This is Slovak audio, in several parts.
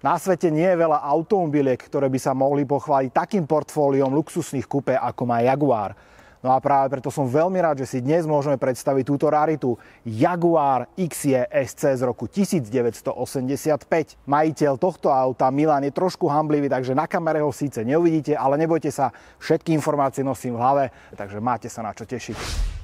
Na svete nie je veľa automobiliek, ktoré by sa mohli pochváliť takým portfóliom luxusných kupé, ako má Jaguar. No a práve preto som veľmi rád, že si dnes môžeme predstaviť túto raritu Jaguar XJ SC z roku 1985. Majiteľ tohto auta, Milan, je trošku hanblivý, takže na kamere ho síce neuvidíte, ale nebojte sa, všetky informácie nosím v hlave, takže máte sa na čo tešiť.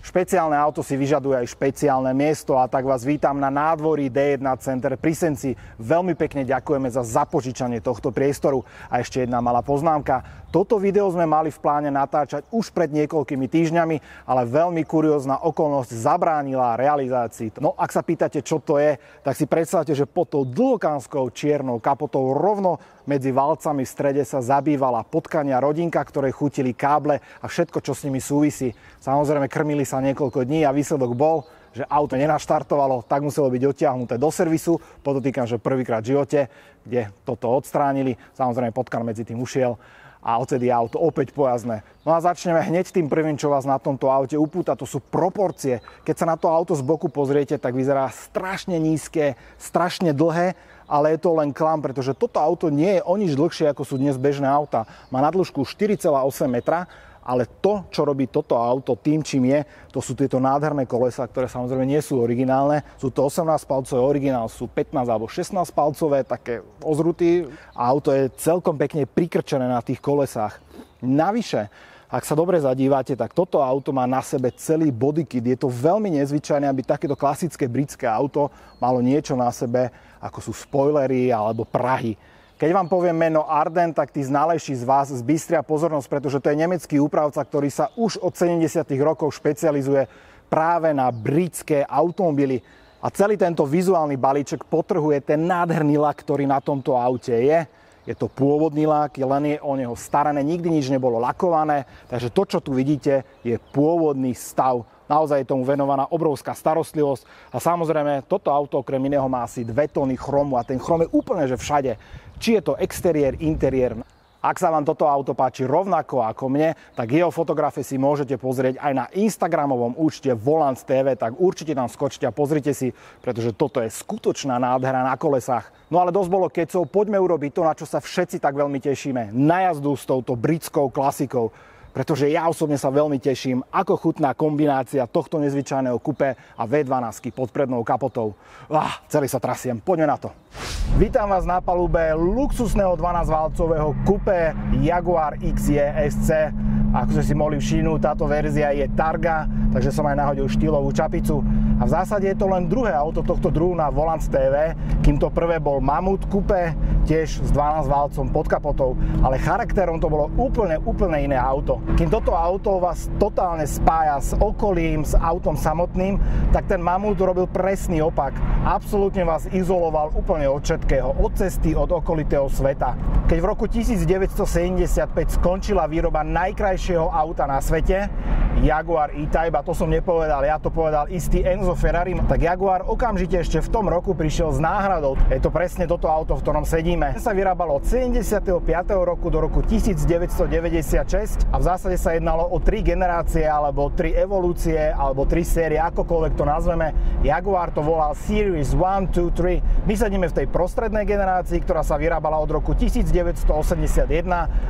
Špeciálne auto si vyžaduje aj špeciálne miesto a tak vás vítam na nádvorí D1 Center pri Senci. Veľmi pekne ďakujeme za zapožičanie tohto priestoru. A ešte jedna malá poznámka. Toto video sme mali v pláne natáčať už pred niekoľkými týždňami, ale veľmi kuriózna okolnosť zabránila realizácii. No ak sa pýtate, čo to je, tak si predstavte, že pod tou dlhokánskou čiernou kapotou rovno medzi valcami v strede sa zabývala potkania rodinka, ktorej chutili káble a všetko, čo s nimi súvisí. Samozrejme, krmili sa niekoľko dní a výsledok bol, že auto nenaštartovalo, tak muselo byť odtiahnuté do servisu. Podotýkam, že prvýkrát v živote, kde toto odstránili. Samozrejme, potkan medzi tým ušiel a odtedy je auto opäť pojazdné. No a začneme hneď tým prvým, čo vás na tomto aute upúta, to sú proporcie. Keď sa na to auto z boku pozriete, tak vyzerá strašne nízke, strašne dlhé, ale je to len klam, pretože toto auto nie je o nič dlhšie, ako sú dnes bežné auta. Má na dĺžku 4,8 metra, ale to, čo robí toto auto tým, čím je, to sú tieto nádherné kolesá, ktoré samozrejme nie sú originálne. Sú to 18-palcové, originál sú 15 alebo 16-palcové, také ozruty. A auto je celkom pekne prikrčené na tých kolesách. Navyše, ak sa dobre zadívate, tak toto auto má na sebe celý bodykit. Je to veľmi nezvyčajné, aby takéto klasické britské auto malo niečo na sebe, ako sú spoilery alebo prahy. Keď vám poviem meno Arden, tak tí znalejší z vás zbystria pozornosť, pretože to je nemecký úpravca, ktorý sa už od 70. rokov špecializuje práve na britské automobily. A celý tento vizuálny balíček potrhuje ten nádherný lak, ktorý na tomto aute je. Je to pôvodný lak, len je o neho starané, nikdy nič nebolo lakované, takže to, čo tu vidíte, je pôvodný stav. Naozaj je tomu venovaná obrovská starostlivosť a samozrejme toto auto okrem iného má asi 2 tony chromu a ten chrom je úplne že všade. Či je to exteriér, interiér. Ak sa vám toto auto páči rovnako ako mne, tak jeho fotografie si môžete pozrieť aj na Instagramovom účte Volant TV, tak určite tam skočte a pozrite si, pretože toto je skutočná nádhera na kolesách. No ale dosť bolo kecov, poďme urobiť to, na čo sa všetci tak veľmi tešíme. Na jazdu s touto britskou klasikou. Pretože ja osobne sa veľmi teším, ako chutná kombinácia tohto nezvyčajného kupé a V12 pod prednou kapotou. Celý sa trasiem, poďme na to. Vítam vás na palube luxusného 12-valcového kupé Jaguar XJ SC. Ako ste si mohli všimnúť, táto verzia je Targa, takže som aj nahodil štýlovú čapicu. A v zásade je to len druhé auto tohto druhu na Volant TV, kým to prvé bol Mamut kupé, tiež s 12-valcom pod kapotou, ale charakterom to bolo úplne iné auto. Kým toto auto vás totálne spája s okolím, s autom samotným, tak ten Mamut robil presný opak. Absolútne vás izoloval úplne od všetkého, od cesty, od okolitého sveta. Keď v roku 1975 skončila výroba najkrajšieho auta na svete, Jaguar E-Type, a to som nepovedal, ja to povedal istý Enzo Ferrari, tak Jaguar okamžite ešte v tom roku prišiel s náhradou. Je to presne toto auto, v ktorom sedíme. Sa vyrábalo od 75. roku do roku 1996 a v zásade sa jednalo o 3 generácie, alebo 3 evolúcie, alebo 3 série, akokoľvek to nazveme. Jaguar to volal Series 1, 2, 3. My sedíme v tej prostrednej generácii, ktorá sa vyrábala od roku 1981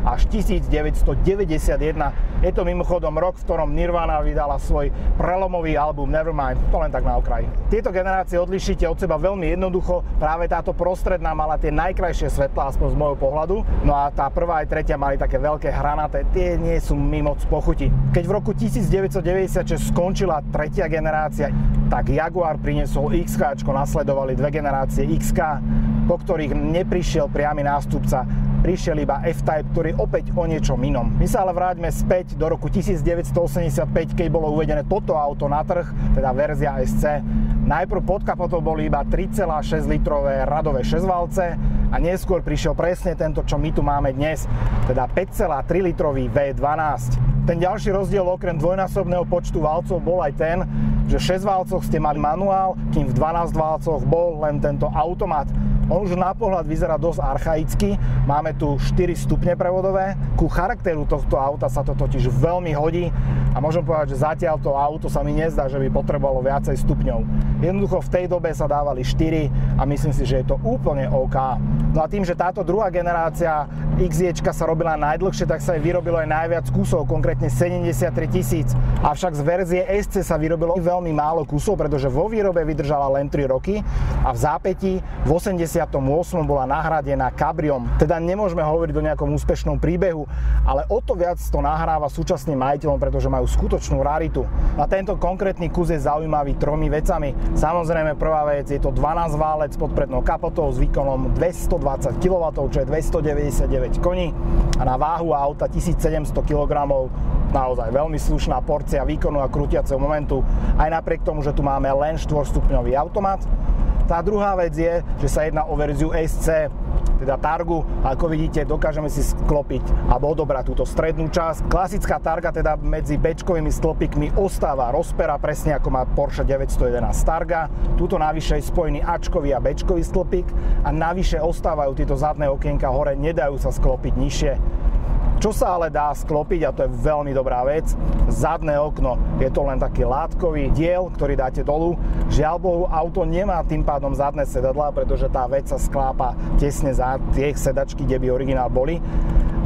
až 1991. Je to mimochodom rok, v ktorom Nirvana vydala svoj prelomový album Nevermind, to len tak na okraji. Tieto generácie odlišíte od seba veľmi jednoducho, práve táto prostredná mala tie najkrajšie svetlá, aspoň z môjho pohľadu, no a tá prvá aj tretia mali také veľké hranaté, tie nie sú mi moc pochutiť. Keď v roku 1996 skončila tretia generácia, tak Jaguar priniesol XK, nasledovali 2 generácie XK, po ktorých neprišiel priamy nástupca. Prišiel iba F-Type, ktorý opäť o niečom inom. My sa ale vráťme späť do roku 1985, keď bolo uvedené toto auto na trh, teda verzia SC. Najprv pod kapotou boli iba 3,6 litrové radové 6-valce a neskôr prišiel presne tento, čo my tu máme dnes, teda 5,3 litrový V12. Ten ďalší rozdiel okrem dvojnásobného počtu valcov bol aj ten, že v 6-valcoch ste mali manuál, kým v 12-valcoch bol len tento automat. On už na pohľad vyzerá dosť archaicky. Máme tu 4 stupne prevodové, Ku charakteru tohto auta sa to totiž veľmi hodí a môžem povedať, že zatiaľ to auto sa mi nezdá, že by potrebovalo viacej stupňov. Jednoducho v tej dobe sa dávali 4 a myslím si, že je to úplne OK. No a tým, že táto druhá generácia XJčka sa robila najdlhšie, tak sa jej vyrobilo aj najviac kusov, konkrétne 73 000. Avšak z verzie SC sa vyrobilo veľmi málo kusov, pretože vo výrobe vydržala len 3 roky a v zápätí v 88. bola nahradená kabriom. Teda nemôžeme hovoriť o nejakom úspešnom príbehu, ale o to viac to nahráva súčasným majiteľom, pretože majú skutočnú raritu. A tento konkrétny kus je zaujímavý 3 vecami. Samozrejme prvá vec, je to 12 válec pod prednou kapotou s výkonom 220 kW, čo je 299 koní a na váhu auta 1700 kg. Naozaj veľmi slušná porcia výkonu a krútiaceho momentu, aj napriek tomu, že tu máme len 4-stupňový automat. Tá druhá vec je, že sa jedná o verziu SC, teda Targu. Ako vidíte, dokážeme si sklopiť alebo odobrať túto strednú časť. Klasická Targa teda medzi B-čkovými stĺpikmi ostáva rozpera, presne ako má Porsche 911 Targa. Tuto navyše je spojený A-čkový a B-čkový stĺpik a navyše ostávajú tieto zadné okienka hore, nedajú sa sklopiť nižšie. Čo sa ale dá sklopiť, a to je veľmi dobrá vec, zadné okno. Je to len taký látkový diel, ktorý dáte dolu. Žiaľ Bohu, auto nemá tým pádom zadné sedadlá, pretože tá vec sa sklápa tesne za tie sedačky, kde by originál boli.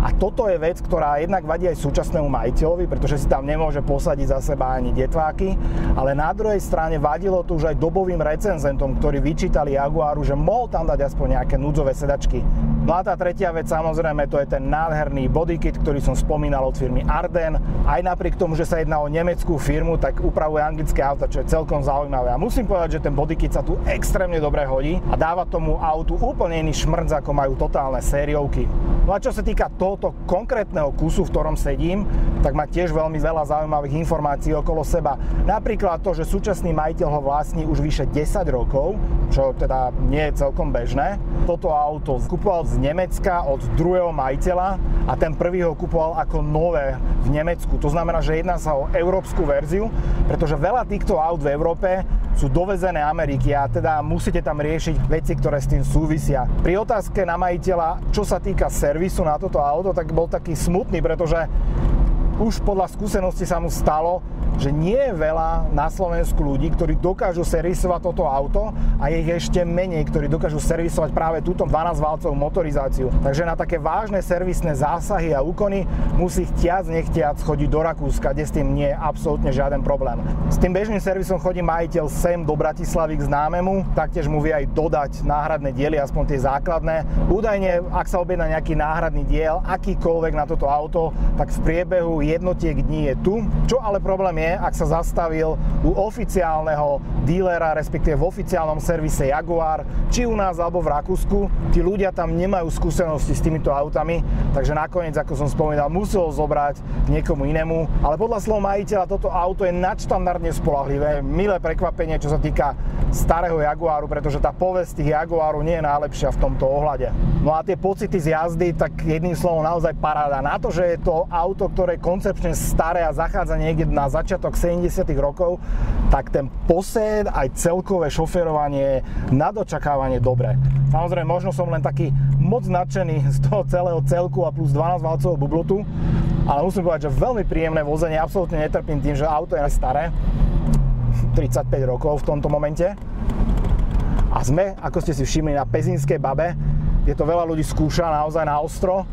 A toto je vec, ktorá jednak vadí aj súčasnému majiteľovi, pretože si tam nemôže posadiť za seba ani detváky, ale na druhej strane vadilo to už aj dobovým recenzentom, ktorí vyčítali Jaguaru, že mohol tam dať aspoň nejaké núdzové sedačky. No a tá tretia vec, samozrejme, to je ten nádherný bodykit, ktorý som spomínal od firmy Arden. Aj napriek tomu, že sa jedná o nemeckú firmu, tak upravuje anglické auta, čo je celkom zaujímavé. A musím povedať, že ten bodykit sa tu extrémne dobre hodí a dáva tomu autu úplne iný šmrnc, ako majú totálne sériovky. No a čo sa týka tohoto konkrétneho kusu, v ktorom sedím, tak má tiež veľmi veľa zaujímavých informácií okolo seba. Napríklad to, že súčasný majiteľ ho vlastní už vyše 10 rokov, čo teda nie je celkom bežné. Toto auto kupoval z Nemecka od druhého majiteľa a ten prvý ho kupoval ako nové v Nemecku. To znamená, že jedná sa o európsku verziu, pretože veľa týchto aut v Európe sú dovezené Ameriky a teda musíte tam riešiť veci, ktoré s tým súvisia. Pri otázke na majiteľa, čo sa týka servisu na toto auto, tak bol taký smutný, pretože už podľa skúsenosti sa mu stalo, že nie je veľa na Slovensku ľudí, ktorí dokážu servisovať toto auto a je ich ešte menej, ktorí dokážu servisovať práve túto 12-válcovú motorizáciu. Takže na také vážne servisné zásahy a úkony musí chtiac nechtiac chodiť do Rakúska, kde s tým nie je absolútne žiaden problém. S tým bežným servisom chodí majiteľ sem do Bratislavy k známemu, taktiež mu vie aj dodať náhradné diely, aspoň tie základné. Údajne, ak sa objedná nejaký náhradný diel, akýkoľvek na toto auto, tak v priebehu jednotiek dní je tu. Čo ale problém je, ak sa zastavil u oficiálneho dílera, respektíve v oficiálnom servise Jaguar, či u nás alebo v Rakúsku, tí ľudia tam nemajú skúsenosti s týmito autami, takže nakoniec, ako som spomínal, musel zobrať niekomu inému, ale podľa slov majiteľa toto auto je nadštandardne spoľahlivé, milé prekvapenie, čo sa týka starého Jaguaru, pretože tá povesť tých Jaguarov nie je najlepšia v tomto ohľade. No a tie pocity z jazdy, tak jedným slovom naozaj paráda. Na to, že je to auto, ktoré je koncepčne staré a zachádza niekde na začiatok 70. rokov, tak ten posed aj celkové šoférovanie je nad očakávanie dobré. Samozrejme, možno som len taký moc nadšený z toho celého celku a plus 12-válcovú bublutu, ale musím povedať, že veľmi príjemné vozenie, absolútne netrpím tým, že auto je staré, 35 rokov v tomto momente. A sme, ako ste si všimli, na Pezínskej Babe, kde to veľa ľudí skúša naozaj na ostro.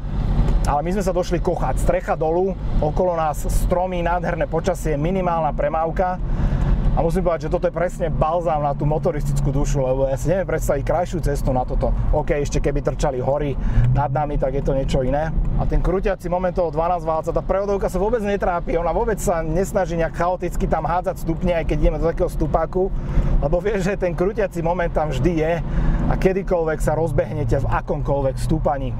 Ale my sme sa došli kochať. Strecha dolu, okolo nás stromy, nádherné počasie, minimálna premávka. A musím povedať, že toto je presne balzám na tú motoristickú dušu, lebo ja si neviem predstaviť krajšiu cestu na toto. OK, ešte keby trčali hory nad nami, tak je to niečo iné. A ten krútiaci moment toho 12-válca, tá prevodovka sa vôbec netrápi, ona vôbec sa nesnaží nejak chaoticky tam hádzať stupne, aj keď ideme do takého stupáku, lebo vie, že ten krútiaci moment tam vždy je a kedykoľvek sa rozbehnete v akomkoľvek stúpaní.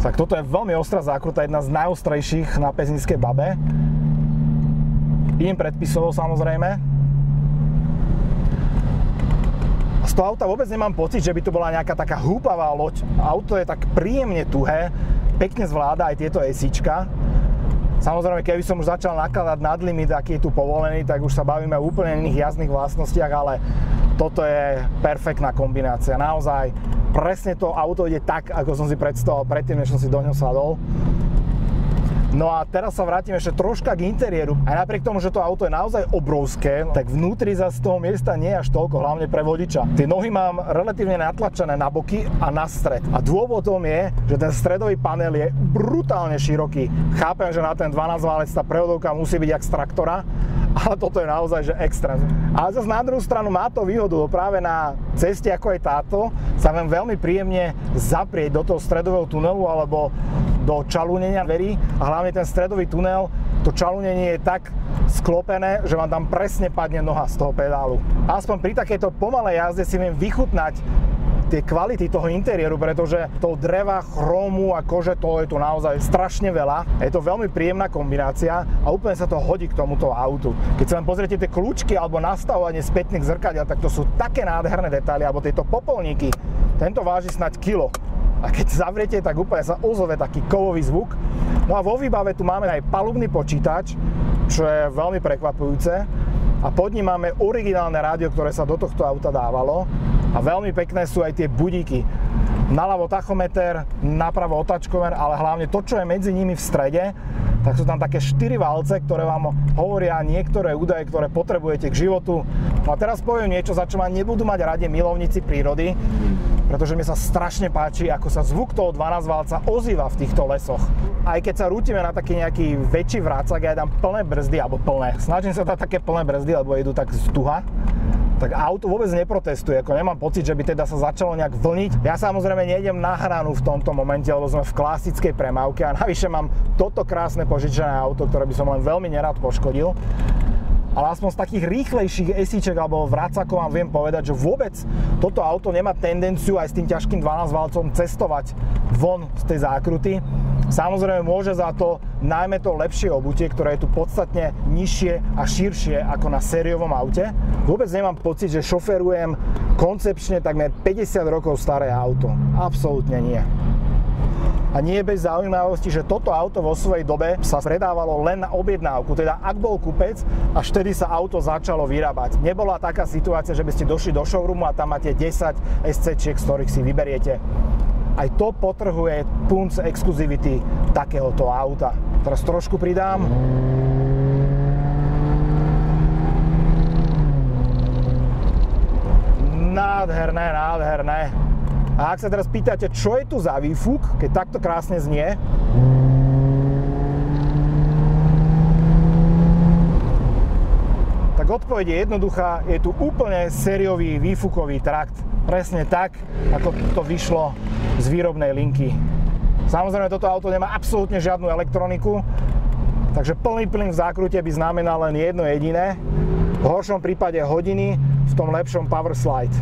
Tak toto je veľmi ostrá zákruta, jedna z najostrejších na Pezínskej Babe. Idem predpisovo samozrejme. Z toho auta vôbec nemám pocit, že by to bola nejaká taká húpavá loď. Auto je tak príjemne tuhé, pekne zvláda aj tieto SIčka. Samozrejme, keby som už začal nakladať nad limit, aký je tu povolený, tak už sa bavíme o úplne iných jazdných vlastnostiach, ale toto je perfektná kombinácia. Naozaj, presne to auto ide tak, ako som si predstavoval predtým, než som si do ňoho sadol. No a teraz sa vrátime ešte troška k interiéru. Aj napriek tomu, že to auto je naozaj obrovské, tak vnútri za z toho miesta nie je až toľko, hlavne pre vodiča. Tie nohy mám relatívne natlačené na boky a na stred. A dôvodom je, že ten stredový panel je brutálne široký. Chápem, že na ten 12 válec tá prevodovka musí byť jak z traktora, ale toto je naozaj že extrém. Ale zase na druhú stranu má to výhodu, práve na ceste ako je táto sa viem veľmi príjemne zaprieť do toho stredového tunelu alebo do čalúnenia dverí a hlavne ten stredový tunel, to čalúnenie je tak sklopené, že vám tam presne padne noha z toho pedálu. Aspoň pri takejto pomalej jazde si viem vychutnať tie kvality toho interiéru, pretože toho dreva, chrómu a kože, toho je tu naozaj strašne veľa. Je to veľmi príjemná kombinácia a úplne sa to hodí k tomuto autu. Keď sa len pozriete tie kľúčky alebo nastavovanie spätných zrkadiel, tak to sú také nádherné detaily, alebo tieto popolníky. Tento váži snáď kilo. A keď zavriete, tak úplne sa ozove taký kovový zvuk. No a vo výbave tu máme aj palubný počítač, čo je veľmi prekvapujúce. A pod ním máme originálne rádio, ktoré sa do tohto auta dávalo. A veľmi pekné sú aj tie budíky. Naľavo tachometer, napravo otačkomer, ale hlavne to, čo je medzi nimi v strede, tak sú tam také 4 valce, ktoré vám hovoria niektoré údaje, ktoré potrebujete k životu. No a teraz poviem niečo, za čo ma nebudú mať rade milovníci prírody, pretože mi sa strašne páči, ako sa zvuk toho 12 valca ozýva v týchto lesoch. Aj keď sa rútime na taký nejaký väčší vrácak, ja dám plné brzdy, alebo plné. Snažím sa dať také plné brzdy, lebo idú tak z tuha. Tak auto vôbec neprotestuje, ako nemám pocit, že by teda sa začalo nejak vlniť. Ja samozrejme nejdem na hranu v tomto momente, lebo sme v klasickej premávke a navyše mám toto krásne požičané auto, ktoré by som len veľmi nerád poškodil. Ale aspoň z takých rýchlejších esíček alebo vracakov vám viem povedať, že vôbec toto auto nemá tendenciu aj s tým ťažkým 12 valcom cestovať von z tej zákruty. Samozrejme môže za to najmä to lepšie obutie, ktoré je tu podstatne nižšie a širšie ako na sériovom aute. Vôbec nemám pocit, že šoferujem koncepčne takmer 50 rokov staré auto. Absolútne nie. A nie je bez zaujímavosti, že toto auto vo svojej dobe sa predávalo len na objednávku. Teda ak bol kupec, až vtedy sa auto začalo vyrábať. Nebola taká situácia, že by ste došli do showroomu a tam máte 10 SC-čiek, z ktorých si vyberiete. Aj to potrhuje punc exkluzivity takéhoto auta. Teraz trošku pridám. Nádherné, nádherné. A ak sa teraz pýtate, čo je tu za výfuk, keď takto krásne znie, tak odpoveď je jednoduchá, je tu úplne sériový výfukový trakt. Presne tak, ako to vyšlo z výrobnej linky. Samozrejme, toto auto nemá absolútne žiadnu elektroniku, takže plný plyn v zákrute by znamenal len jedno jediné. V horšom prípade hodiny, v tom lepšom power slide.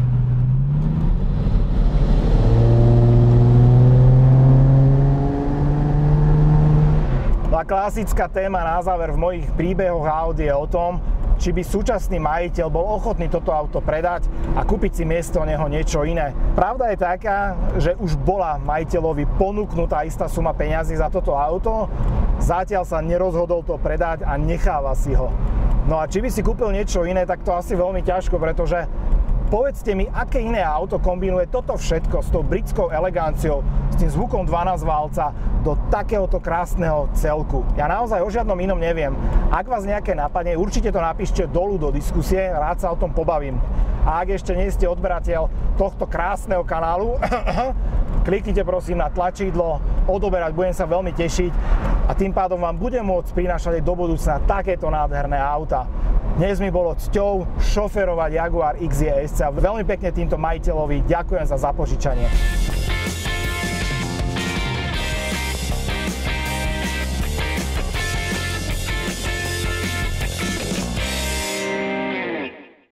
A klasická téma na záver v mojich príbehoch aut je o tom, či by súčasný majiteľ bol ochotný toto auto predať a kúpiť si miesto neho niečo iné. Pravda je taká, že už bola majiteľovi ponúknutá istá suma peňazí za toto auto, zatiaľ sa nerozhodol to predať a necháva si ho. No a či by si kúpil niečo iné, tak to asi veľmi ťažko, pretože povedzte mi, aké iné auto kombinuje toto všetko s tou britskou eleganciou, s tým zvukom 12 válca do takéhoto krásneho celku. Ja naozaj o žiadnom inom neviem. Ak vás nejaké napadne, určite to napíšte dolu do diskusie, rád sa o tom pobavím. A ak ešte nie ste odberateľ tohto krásneho kanálu, kliknite prosím na tlačidlo, odoberať, budem sa veľmi tešiť a tým pádom vám budem môcť prinášať aj do budúcna takéto nádherné auta. Dnes mi bolo cťou šoferovať Jaguar XJ SC a veľmi pekne týmto majiteľovi ďakujem za zapožičanie.